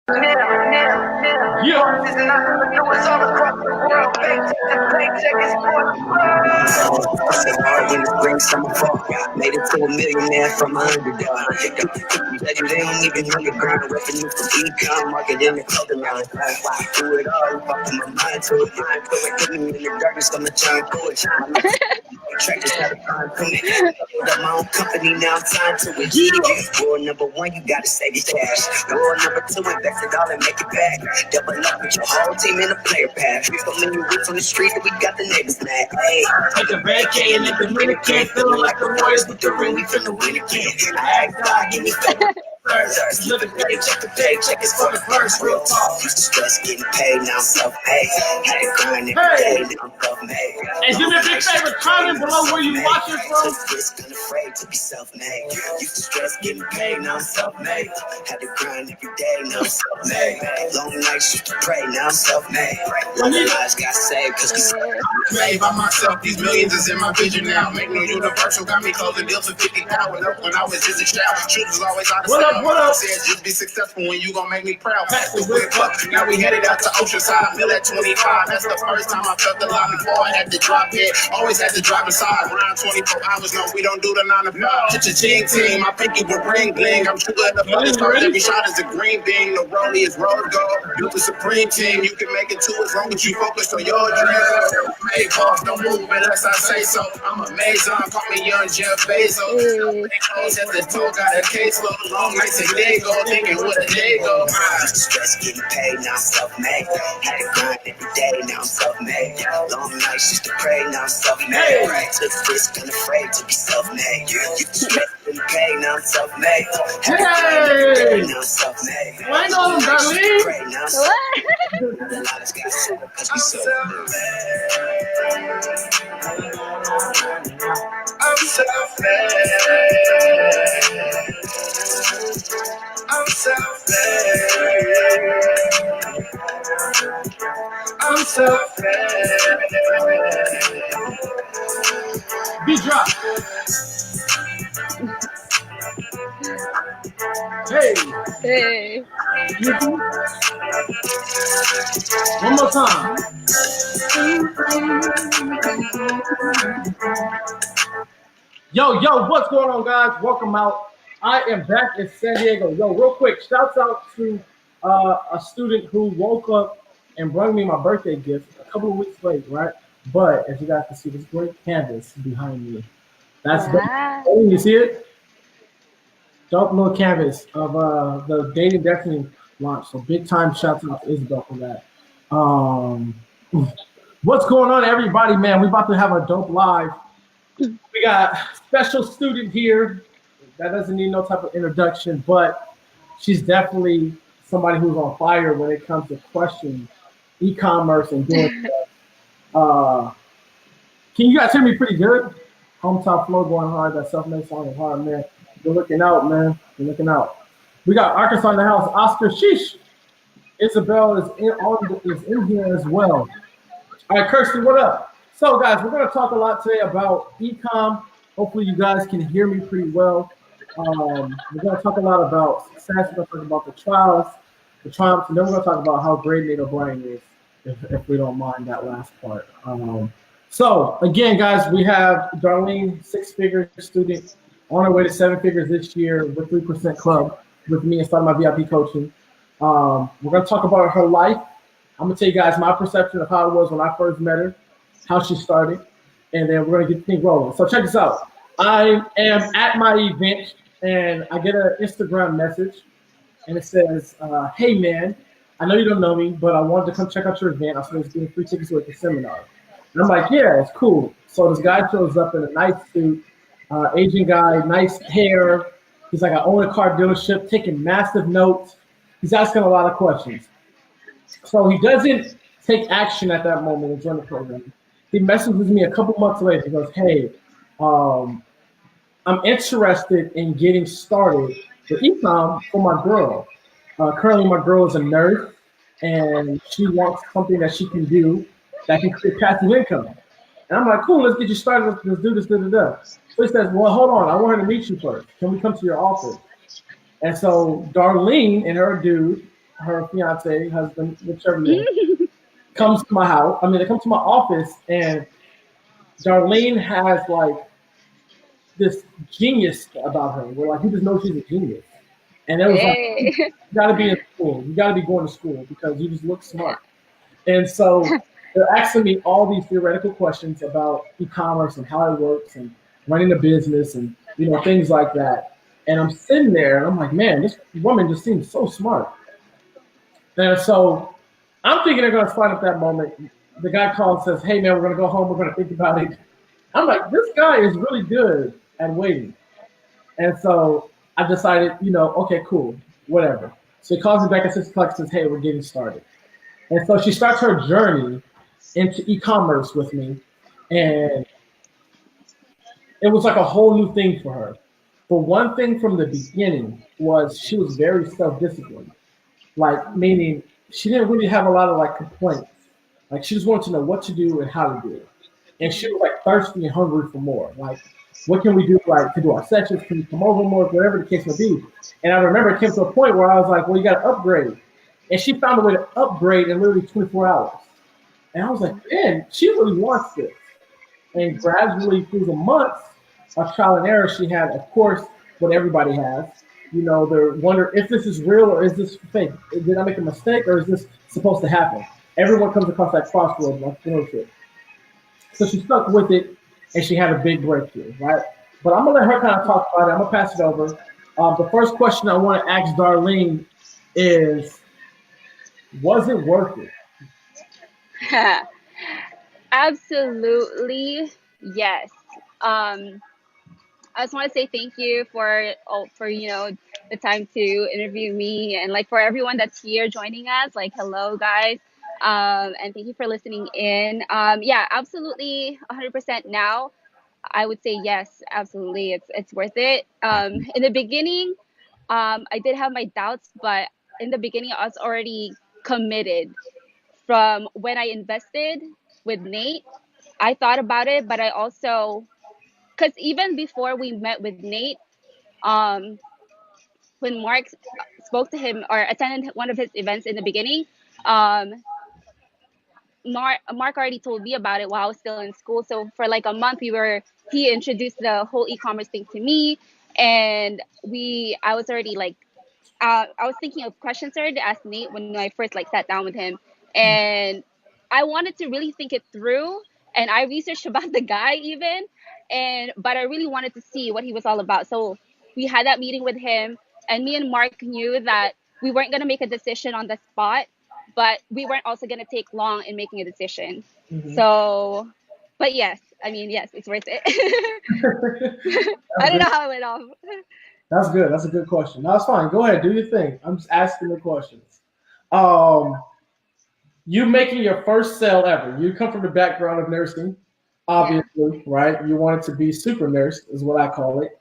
Made it to a millionaire from an underdog. They don't even know your grind. Revenue from e-com, market in the clothing line. Do it all, fucking my mind to it. Put me in the darkness, I'm a giant poet. Track just had a time coming. Got my own company now, time to it. Rule number one, you gotta save your cash. Rule number two, invest it all and make it back. Double up with your whole team in a player path. We so many roots on the street that we got the neighbors mad. Hey, take a red K and let the Dominican feeling like the Warriors with the ring. We finna win again. I ask God, give me favor. First, living paycheck to paycheck is for the first. Real talk. Used to stress getting paid, now I'm self-made. Had to grind every day, now I'm self-made. And do me a big favor, comment below where you watching from. Took risk, unafraid to be self-made. Used to stress getting paid, now I'm self-made. Had to grind every day, now I'm self-made. Long nights used to pray, now I'm self-made. Long lives got saved, cause we made by myself. These millions is in my vision now. Make no universal, got me closing deals for 50 power. When I was just a child, shoes was always out of style. What up? Said just be successful when you gon' make me proud. Pass the whip up. Now we headed out to Oceanside, mill at 25. That's the first time I felt the line before I had to drop it. Always had to drive inside. Around 24 hours, no, we don't do the 9 to 5. Hit your team team, my pinky will ring bling. I'm sure the fucking stars, every shot is a green bean. The rollie is road gold. Built the supreme team, you can make it too as long as you focus on your dreams. Made calls, don't move unless I say so. I'm amazing, call me young Jeff Bezos. Close at the toe, got a caseload. Long nights and day go, thinking what a day go. Stress getting paid, now I'm self-made. Had to grind every day, now I'm self-made. Long nights used to pray, now I'm self-made. Took risk, unafraid to be self-made. You stress getting paid, now I'm self-made. Had to grind every day, now I'm self-made. Why not, darling? Pray, now I'm self-made. The lives got saved, cause we self-made. I'm self-made. I'm self-made. I'm self-made. Beat drop. Hey. One more time. Yo, what's going on, guys? Welcome out. I am back in San Diego. Yo, real quick, shouts out to a student who woke up and brought me my birthday gift a couple of weeks late, right? But as you guys can see, this great canvas behind me. That's oh, you see it? Dope little canvas of the Dating Destiny launch. So big time shouts out to Isabel for that. What's going on, everybody, man? We're about to have a dope live. We got special student here that doesn't need no type of introduction, but she's definitely somebody who's on fire when it comes to questioning e-commerce and doing stuff. Can you guys hear me pretty good? Hometown flow going hard. That self-made song is hard, man. You're looking out, man. You're looking out. We got Arkansas in the house. Oscar Sheesh. Isabel is in here as well. All right, Kirsty, what up? So, guys, we're going to talk a lot today about e-com. Hopefully, you guys can hear me pretty well. We're going to talk a lot about success. We're going to talk about the trials, the triumphs, and then we're going to talk about how great Nate O'Brien is, if we don't mind that last part. So, again, guys, we have Darlene, six-figure student, on her way to 7 figures this year with 3% Club with me and starting my VIP coaching. We're going to talk about her life. I'm going to tell you guys my perception of how it was when I first met her, how she started, and then we're going to get things rolling. So check this out. I am at my event, and I get an Instagram message, and it says, hey, man, I know you don't know me, but I wanted to come check out your event. I was getting free tickets with the seminar. And I'm like, yeah, it's cool. So this guy shows up in a nice suit, Asian guy, nice hair. He's like, I own a car dealership, taking massive notes. He's asking a lot of questions. So he doesn't take action at that moment and join the program. He messages me a couple months later. He goes, hey, I'm interested in getting started with e-com for my girl. Currently, my girl is a nurse, and she wants something that she can do that can create passive income. And I'm like, cool, let's get you started. Let's do this, da-da-da. So he says, well, hold on. I want her to meet you first. Can we come to your office? And so Darlene and her dude her fiance, husband, whichever it is, comes to my house. I mean, they come to my office, and Darlene has like this genius about her. Where like you just know she's a genius, and it was like you Hey. got to be in school. You got to be going to school because you just look smart. And so they're asking me all these theoretical questions about e-commerce and how it works and running a business and things like that. And I'm sitting there and I'm like, man, this woman just seems so smart. And so I'm thinking they're gonna find at that moment. The guy calls and says, hey man, we're gonna go home, we're gonna think about it. I'm like, this guy is really good at waiting. And so I decided, okay, cool, whatever. So he calls me back at 6 o'clock and says, hey, we're getting started. And so she starts her journey into e-commerce with me. And it was like a whole new thing for her. But one thing from the beginning was she was very self-disciplined. Like, meaning she didn't really have a lot of like complaints. Like she just wanted to know what to do and how to do it. And she was like thirsty and hungry for more. Like, what can we do like to do our sessions? Can you come over more? Whatever the case may be. And I remember it came to a point where I was like, well, you got to upgrade. And she found a way to upgrade in literally 24 hours. And I was like, man, she really wants this. And gradually through the months of trial and error, she had, of course, what everybody has. They're wondering if this is real or is this fake? Did I make a mistake or is this supposed to happen? Everyone comes across that crossroads like entrepreneurship. So she stuck with it and she had a big breakthrough, right? But I'm going to let her kind of talk about it. I'm going to pass it over. The first question I want to ask Darlene is, was it worth it? Absolutely, yes. I just want to say thank you for the time to interview me, and like for everyone that's here joining us. Like, hello guys, and thank you for listening in. Yeah, absolutely, 100% now. I would say yes, absolutely. It's worth it. In the beginning, I did have my doubts, but in the beginning, I was already committed from when I invested with Nate. I thought about it, but I also, because even before we met with Nate, um, when Mark spoke to him or attended one of his events in the beginning, um, Mark already told me about it while I was still in school. So for like a month, he introduced the whole e-commerce thing to me, and I was already like, I was thinking of questions already to ask Nate when I first like sat down with him, and I wanted to really think it through, and I researched about the guy even, but I really wanted to see what he was all about. So we had that meeting with him, and me and Mark knew that we weren't gonna make a decision on the spot, but we weren't also gonna take long in making a decision. Mm-hmm. So, but yes, I mean yes, it's worth it. I don't know how it went off. That's good. That's a good question. No, it's fine. Go ahead. Do your thing. I'm just asking the questions. Um, you making your first sale ever. You come from the background of nursing, obviously, right? You wanted to be super nurse, is what I call it.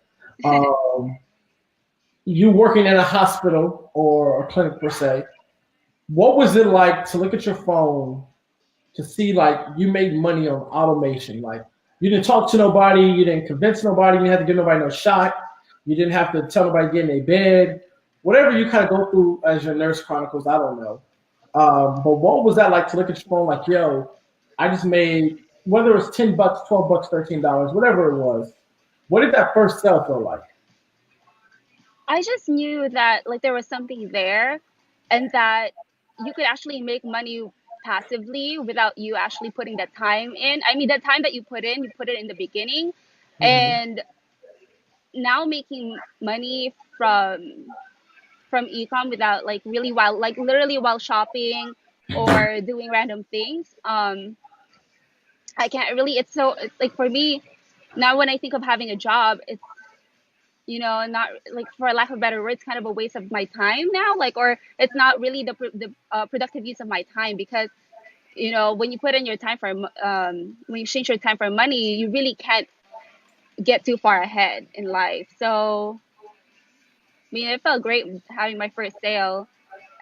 You working in a hospital or a clinic per se. What was it like to look at your phone to see like you made money on automation? Like you didn't talk to nobody, you didn't convince nobody, you didn't have to give nobody no shot. You didn't have to tell nobody to get in a bed. Whatever you kind of go through as your nurse chronicles, I don't know. But what was that like to look at your phone like, yo, I just made, whether it was $10, $12, $13, whatever it was. What did that first sale feel like? I just knew that like there was something there, and that you could actually make money passively without you actually putting that time in. I mean, the time that you put it in the beginning, Mm-hmm. and now making money from ecom without like really while like literally while shopping or doing random things. I can't really. It's like for me now when I think of having a job, it's not like, for lack of a better word, it's kind of a waste of my time now, like, or it's not really the productive use of my time, because when you put in your time when you exchange your time for money, you really can't get too far ahead in life. So I mean, it felt great having my first sale,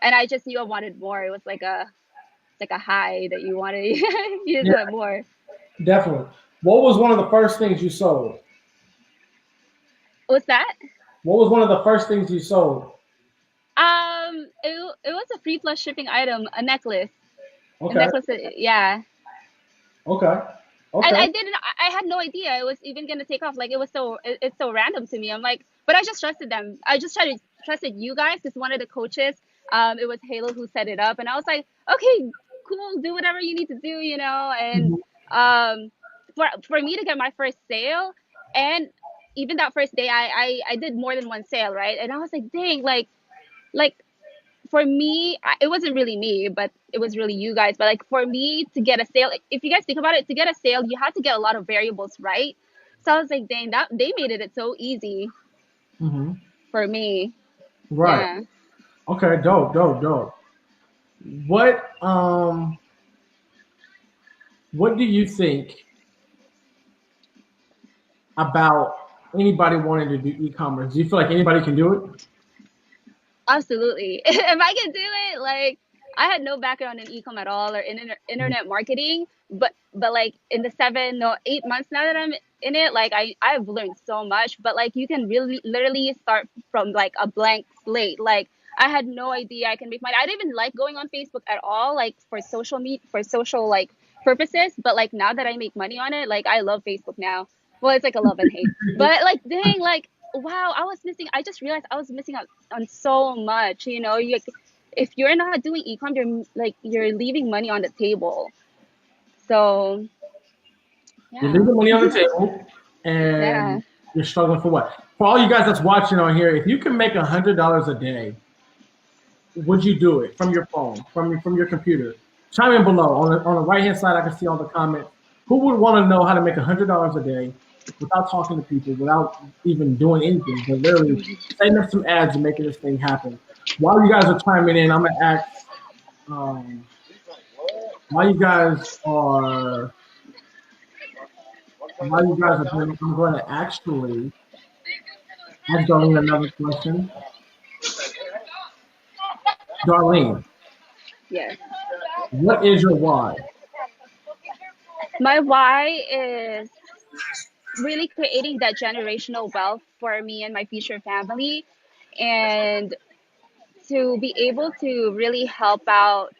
and I just knew I wanted more. It was like a high that you wanted. You just Yeah, want more. definitely. What was one of the first things you sold? What's that? What was one of the first things you sold? it was a free plus shipping item, a necklace. A Okay. necklace, yeah. Okay. And Okay. I didn't. I had no idea it was even gonna take off. Like it was so. It's so random to me. I'm like, but I just trusted them. I just tried to trusted you guys because one of the coaches, it was Halo who set it up, and I was like, okay, cool, do whatever you need to do, you know. And Mhm. um, for me to get my first sale, and even that first day, I did more than one sale, right? And I was like, dang, like for me, it wasn't really me, but it was really you guys. But like for me to get a sale, like, if you guys think about it, to get a sale, you have to get a lot of variables right. So I was like, dang, that they made it so easy Mhm. for me. Right. Yeah, Okay. Dope. Dope. Dope. What What do you think about anybody wanting to do e-commerce? Do you feel like anybody can do it? absolutely. If I can do it, like I had no background in ecom at all or in internet marketing, but like in the 7 no 8 months now that I'm in it, like I've learned so much. But like you can really literally start from like a blank slate. Like I had no idea I can make money. I didn't even like going on Facebook at all, like for social like purposes. But like now that I make money on it, like I love Facebook now. Well, it's like a love and hate. But like dang, like wow, I just realized I was missing out on so much. You know, if you're not doing ecom, you're leaving money on the table. So You're yeah, leaving money on the table, yeah. and you're struggling for what? For all you guys that's watching on here, if you can make $100 a day, would you do it from your phone, from your computer? Chime in below. On the right hand side, I can see all the comments. Who would want to know how to make $100 a day without talking to people, without even doing anything, but literally setting up some ads and making this thing happen? While you guys are chiming in, I'm gonna ask. Um, while you guys are while you guys are doing, I'm going to actually ask Darlene another question. Darlene, Yes. what is your why? My why is really creating that generational wealth for me and my future family, and to be able to really help out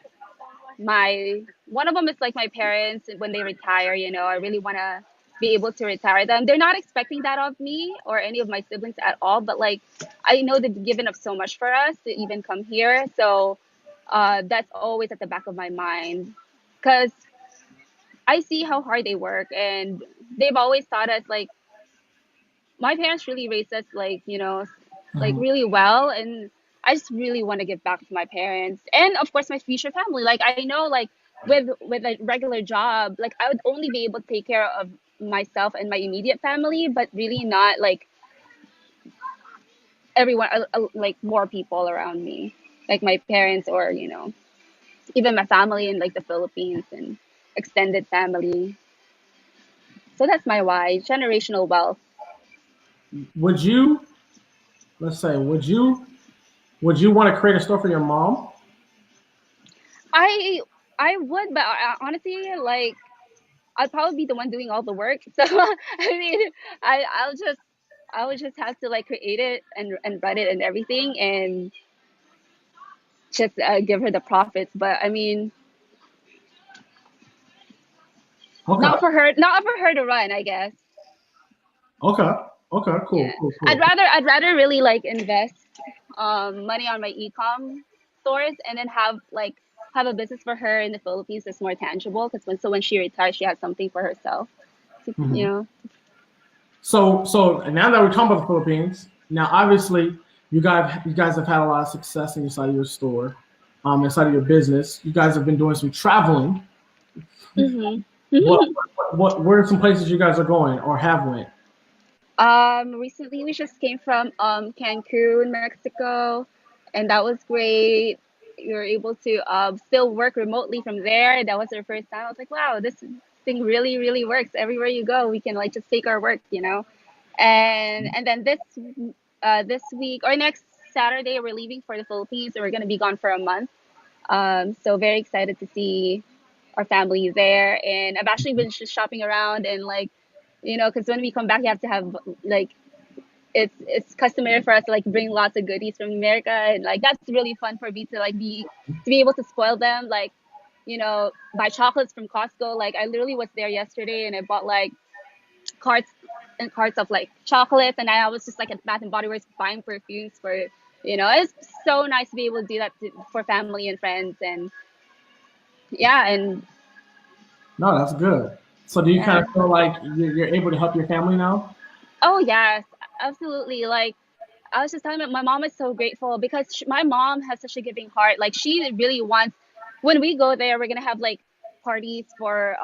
my one of them is like my parents when they retire. You know, I really want to be able to retire them. They're not expecting that of me or any of my siblings at all, but like I know they've given up so much for us to even come here. So that's always at the back of my mind because I see how hard they work, and they've always taught us like my parents really raised us like like Mhm. really well. And I just really want to give back to my parents and of course my future family. Like I know like with a regular job, like I would only be able to take care of myself and my immediate family, but really not like everyone, like more people around me, like my parents, or even my family in like the Philippines and extended family. So that's my why, generational wealth. Would you, let's say, would you want to create a store for your mom? I would, but honestly, like I'd probably be the one doing all the work. So I mean, I'll just I would just have to like create it and run it and everything, and just give her the profits. But I mean, Okay. not for her to run, I guess. Okay. Okay. Cool. Yeah, Cool. Cool. I'd rather really like invest money on my ecom stores, and then have a business for her in the Philippines that's more tangible. Because when she retires, she has something for herself. You Mhm. know. So now that we're talking about the Philippines, now obviously you guys have had a lot of success inside of your store, inside of your business. You guys have been doing some traveling. Hmm. Where are some places you guys are going or have went? Recently we just came from Cancun, Mexico, and that was great. We were able to still work remotely from there. That was our first time. I was like, wow, this thing really, really works. Everywhere you go, we can like just take our work, you know. And then this week or next Saturday, we're leaving for the Philippines, and we're gonna be gone for a month. So very excited to see our family there. And I've actually been just shopping around and like, because when we come back, you have to have like it's customary for us to like bring lots of goodies from America, and like that's really fun for me to like be able to spoil them, like, you know, buy chocolates from Costco. Like I literally was there yesterday and I bought like carts and carts of like chocolates, and I was just like at Bath and Body Works buying perfumes for, you know, it's so nice to be able to do that for family and friends. And yeah, and No, that's good. So do you kind yeah. of feel like you're able to help your family now? Oh yes, absolutely. Like I was just telling my mom is so grateful because my mom has such a giving heart. Like she really wants, when we go there, we're gonna have like parties for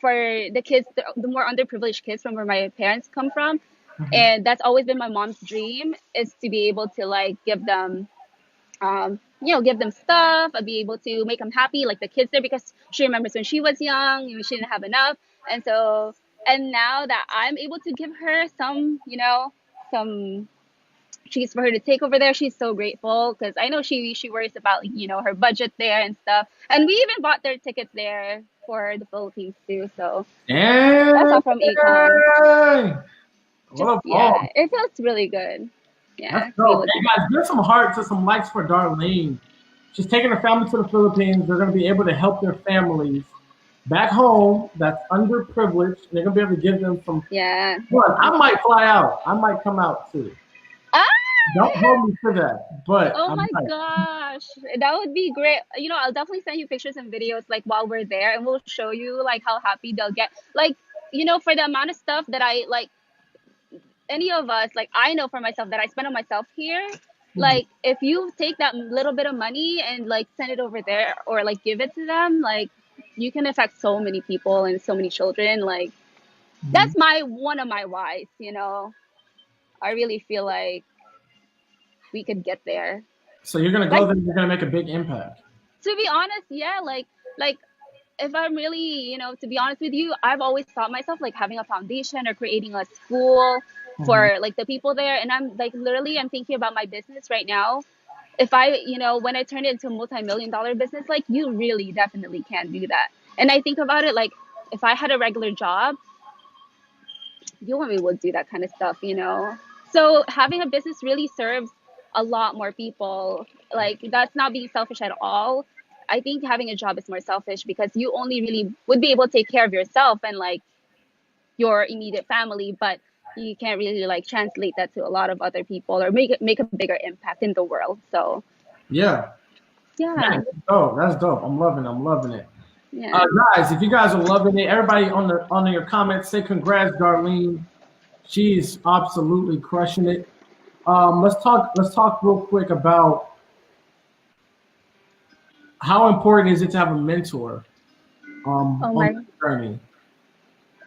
the kids, the more underprivileged kids from where my parents come from, Mhm. and that's always been my mom's dream, is to be able to like give them you know, give them stuff, be able to make them happy, like the kids there, because she remembers when she was young, you know, she didn't have enough, and so, and now that I'm able to give her some, you know, some treats for her to take over there, she's so grateful because I know she worries about, you know, her budget there and stuff. And we even bought their tickets there for the Philippines too. So that's Dang! all from econ. What Just a yeah, ball. it feels really good. That's Yeah, to be dope. able to Hey do that. guys, give some hearts and some likes for Darlene. She's taking her family to the Philippines. They're going to be able to help their families back home that's underprivileged. And they're going to be able to give them some Yeah. fun. I might fly out. I might come out too. Ah! Don't hold me to that, but Oh I my might. gosh, that would be great. You know, I'll definitely send you pictures and videos like while we're there, and we'll show you like how happy they'll get. Like, you know, for the amount of stuff that I like, any of us, like I know for myself that I spend on myself here, Mhm. like if you take that little bit of money and like send it over there or like give it to them, like you can affect so many people and so many children. Like Mhm. that's my one of my whys, you know. I really feel like we could get there. So you're going to go Like there. You're going to make a big impact. to be honest, yeah, like if I'm really, you know, to be honest with you, I've always thought myself like having a foundation or creating a school Mhm. for like the people there. And I'm like, literally, I'm thinking about my business right now. If I, you know, when I turn it into a multi-million dollar business, like you really definitely can do that. And I think about it like, if I had a regular job, you and me would do that kind of stuff, you know? So having a business really serves a lot more people. Like that's not being selfish at all. I think having a job is more selfish because you only really would be able to take care of yourself and like your immediate family, but you can't really like translate that to a lot of other people or make a bigger impact in the world. So Yeah. yeah, Man, that's dope. That's dope. I'm loving it. I'm loving it. yeah. Guys, if you guys are loving it, everybody on your comments, say congrats, Darlene. She's absolutely crushing it. Let's talk real quick about how important is it to have a mentor Oh on my, this journey.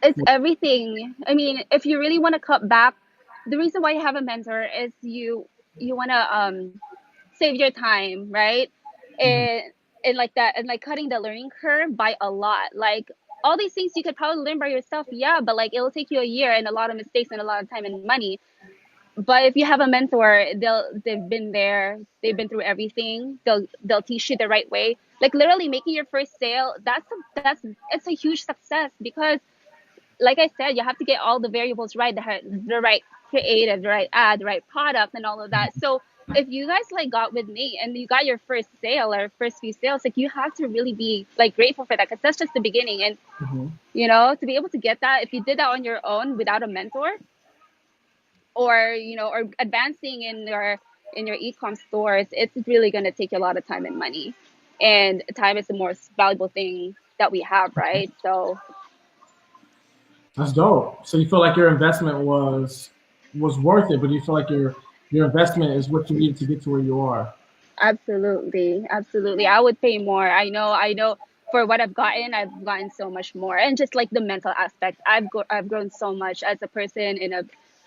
it's everything. I mean, if you really want to cut back, the reason why you have a mentor is you want to save your time, right? Mhm. And like that, and like cutting the learning curve by a lot. Like all these things you could probably learn by yourself, yeah, but like it'll take you a year and a lot of mistakes and a lot of time and money. But if you have a mentor, they've been there, they've been through everything. They'll teach you the right way. Like literally making your first sale, that's it's a huge success because like I said, you have to get all the variables right, the right creative, the right ad, the right product, and all of that. So if you guys like got with me and you got your first sale or first few sales, like you have to really be like grateful for that because that's just the beginning. And Mhm. you know, to be able to get that, if you did that on your own without a mentor, or you know, or advancing in your e-com stores, it's really gonna take you a lot of time and money. And time is the most valuable thing that we have, right? So That's dope. So you feel like your investment was worth it, but you feel like your investment is what you need to get to where you are. absolutely, absolutely. I would pay more. I know for what I've gotten so much more. And just like the mental aspect, I've grown so much as a person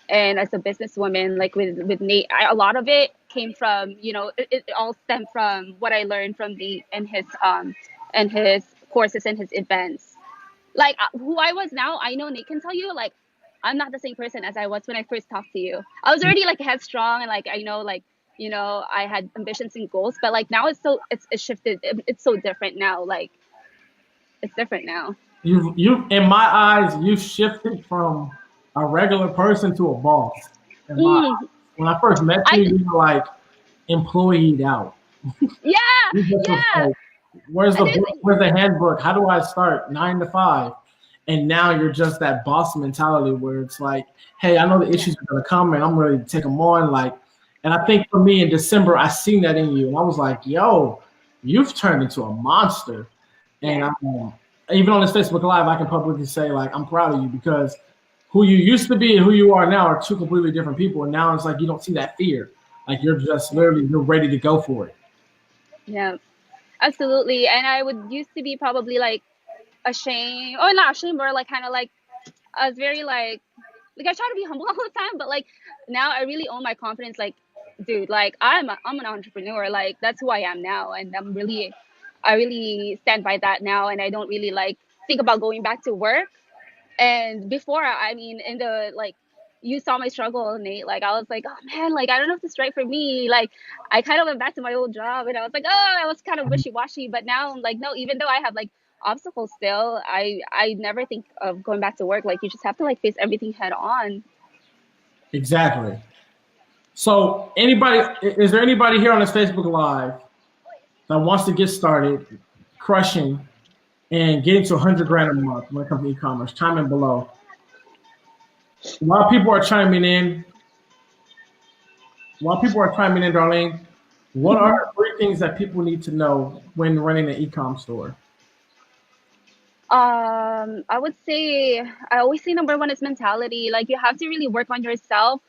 and as a businesswoman, like with Nate. A lot of it came from, you know, it all stemmed from what I learned from Nate and his courses and his events. Like who I was now, I know Nate can tell you, like I'm not the same person as I was when I first talked to you. I was already like headstrong and like I know like, you know, I had ambitions and goals, but like now it's shifted. It's so different now. Like it's different now. You in my eyes, you shifted from a regular person to a boss. in my Mm, eyes. When I first met I you, you were like employeed out. yeah, You just was yeah. like, where's And the book? there's Where's the handbook? How do I start 9 to 5? And now you're just that boss mentality where it's like, hey, I know the yeah, issues are gonna come, and I'm ready to take them on. Like, and I think for me in December, I seen that in you, and I was like, yo, you've turned into a monster. And yeah. even on this Facebook Live, I can publicly say like I'm proud of you because who you used to be and who you are now are two completely different people. And now it's like you don't see that fear. Like you're just Yeah. literally you're ready to go for it. Yeah, absolutely. And I would used to be probably like ashamed, or not ashamed, or like kind of like I was very like I try to be humble all the time, but like now I really own my confidence. Like, dude, like I'm an entrepreneur. Like that's who I am now, and I really stand by that now, and I don't really like think about going back to work. And before, I mean, in the like, you saw my struggle, Nate. Like, I was like, oh man, like, I don't know if this is right for me. Like, I kind of went back to my old job and I was like, oh, I was kind of wishy washy. But now I'm like, no, even though I have like obstacles still, I never think of going back to work. Like, you just have to like face everything head on. Exactly. So anybody is there anybody here on this Facebook Live that wants to get started crushing and getting to 100 grand a month when it comes to e-commerce? Chime in below. A lot of people are chiming in. While people are chiming in, Darlene, what are Mhm. 3 things that people need to know when running an e-com store? I would say, I always say number one is mentality. Like, you have to really work on yourself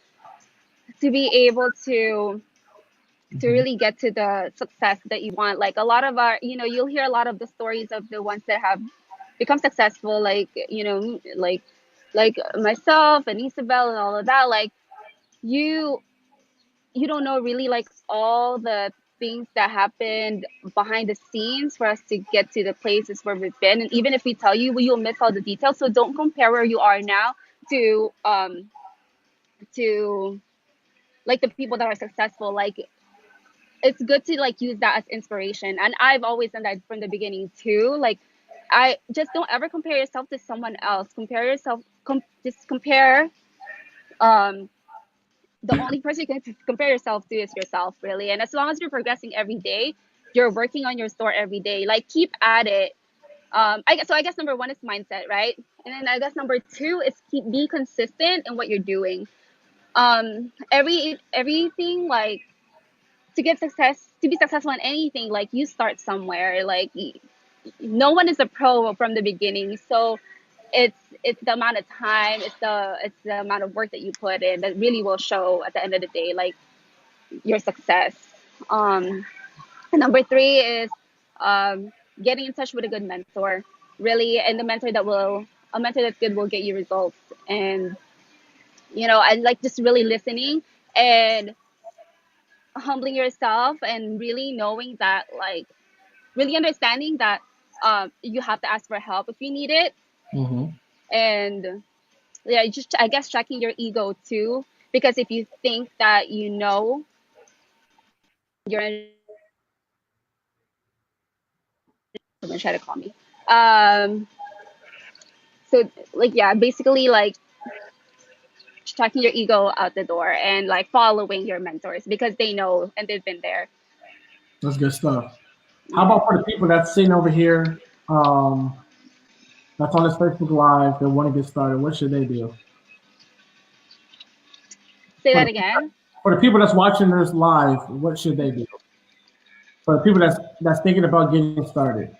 to be able to Mhm. really get to the success that you want. Like a lot of our, you'll hear a lot of the stories of the ones that have become successful, like, like myself and Isabel and all of that. Like you, you don't know really like all the things that happened behind the scenes for us to get to the places where we've been. And even if we tell you, you'll miss all the details. So don't compare where you are now to like the people that are successful. Like it's good to like use that as inspiration, and I've always done that from the beginning too. Like I just don't ever compare yourself to someone else. Compare yourself, just compare. um the only person you can compare yourself to is yourself, really. And as long as you're progressing every day, you're working on your store every day, like keep at it. I guess number one is mindset, right? And then I guess number two is keep be consistent in what you're doing. Everything, like, to be successful in anything, like you start somewhere. Like no one is a pro from the beginning, so it's the amount of time, it's the amount of work that you put in that really will show at the end of the day, like your success. um and number three is um getting in touch with a good mentor, really. And the mentor that will a mentor that's good will get you results. And and like just really listening and humbling yourself, and really knowing that, like, really understanding that you have to ask for help if you need it. Mhm. And yeah, just, I guess, checking your ego too, because if you think that you're someone try to call me. um so, like, yeah, basically, like, checking your ego out the door and like following your mentors because they know and they've been there. That's good stuff. How Yeah. about for the people that's sitting over here, that's on this Facebook Live that want to get started? What should they do? Say For that the, again. for the people that's watching this live, what should they do? For the people that's thinking about getting started.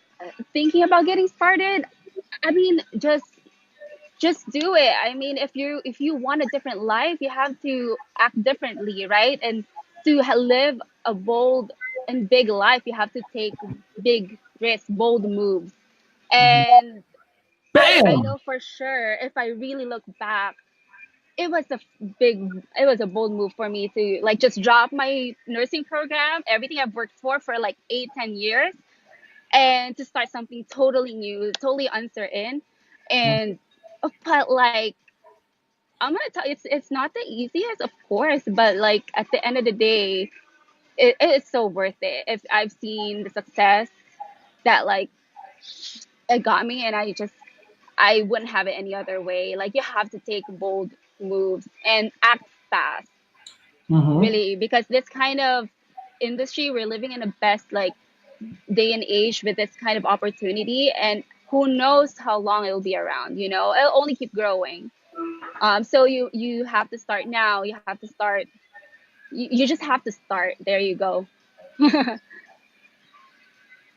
Thinking about getting started, I mean, just do it. I mean, if you want a different life, you have to act differently, right? And to live a bold and big life, you have to take big risks, bold moves. Mhm. And I Bam! know for sure, if I really look back, it was a bold move for me to like just drop my nursing program, everything I've worked for like 8-10 years, and to start something totally new, totally uncertain. And but like, I'm gonna tell you, it's not the easiest, of course, but like at the end of the day, it's so worth it. If I've seen the success that, like, it got me, and I wouldn't have it any other way. Like, you have to take bold moves and act. fast, Mm-hmm. really, because this kind of industry, we're living in the best like day and age with this kind of opportunity, and who knows how long it will be around. It'll only keep growing. So you have to start now. You have to start. You just have to start. There you go. Who's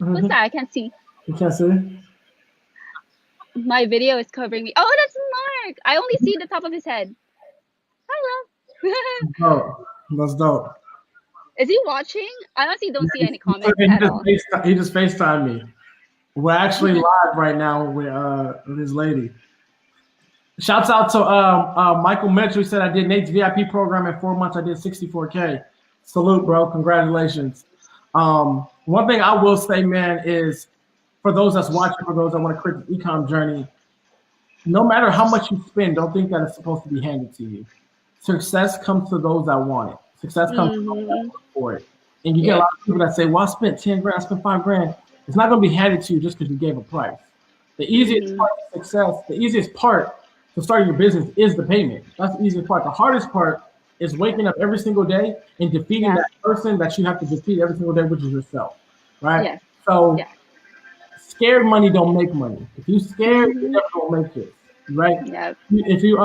Mm-hmm. that? I can't see. You can't see? My video is covering me. Oh, that's Mark. I only see the top of his head. Hello. Oh, that's dope. Is he watching? I honestly don't see any He comments at all. just FaceTimed me. We're actually live right now with this lady. Shouts out to Michael Mitchell. He said, I did Nate's VIP program in 4 months. I did 64K. Salute, bro. Congratulations. One thing I will say, man, is for those that's watching, for those that want to create the e-com journey, no matter how much you spend, don't think that it's supposed to be handed to you. Success comes to those that want it. Success comes to those that work for it. And you get a lot of people that say, well, I spent 10 grand, I spent 5 grand. It's not going to be handed to you just because you gave a price. The easiest part of success, the easiest part to start your business is the payment. That's the easiest part. The hardest part is waking up every single day and defeating that person that you have to defeat every single day, which is yourself, right? Yes. So scared money don't make money. If you scared, you never gonna make it, right? Yep. If you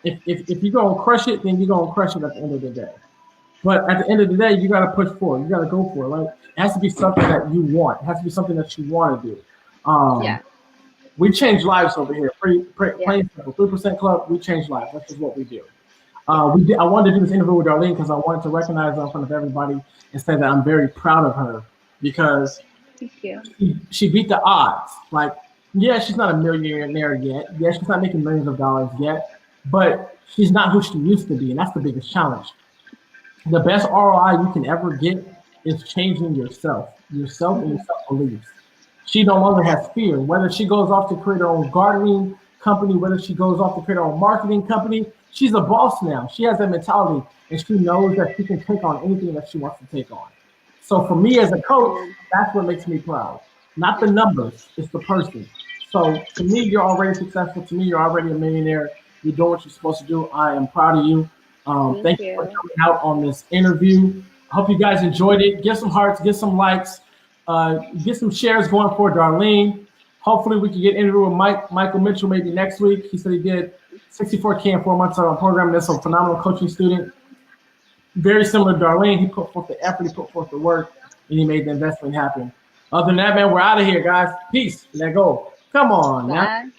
if you're gonna crush it, then you're gonna crush it at the end of the day. But at the end of the day, you gotta push forward. You gotta go for it. Like it has to be something that you want. It has to be something that you want to do. We change lives over here. Plain simple. 3% Club. We change lives. That's just what we do. I wanted to do this interview with Darlene because I wanted to recognize her in front of everybody and say that I'm very proud of her because she beat the odds. Like, yeah, she's not a millionaire yet. Yeah, she's not making millions of dollars yet, but she's not who she used to be, and that's the biggest challenge. The best ROI you can ever get is changing yourself and your self-beliefs. She no longer has fear. Whether she goes off to create her own gardening company, whether she goes off to create her own marketing company, she's a boss now. She has that mentality, and she knows that she can take on anything that she wants to take on. So for me as a coach, that's what makes me proud. Not the numbers, it's the person. So to me, you're already successful. To me, you're already a millionaire. You're doing what you're supposed to do. I am proud of you. Thank you for coming out on this interview. I hope you guys enjoyed it. Give some hearts, give some likes, get some shares going for Darlene. Hopefully we can get interview with Michael Mitchell maybe next week. He said he did 64K in 4 months on a program. That's a phenomenal coaching student. Very similar to Darlene. He put forth the effort, he put forth the work, and he made the investment happen. Other than that, man, we're out of here, guys. Peace. Let go. Come on, man.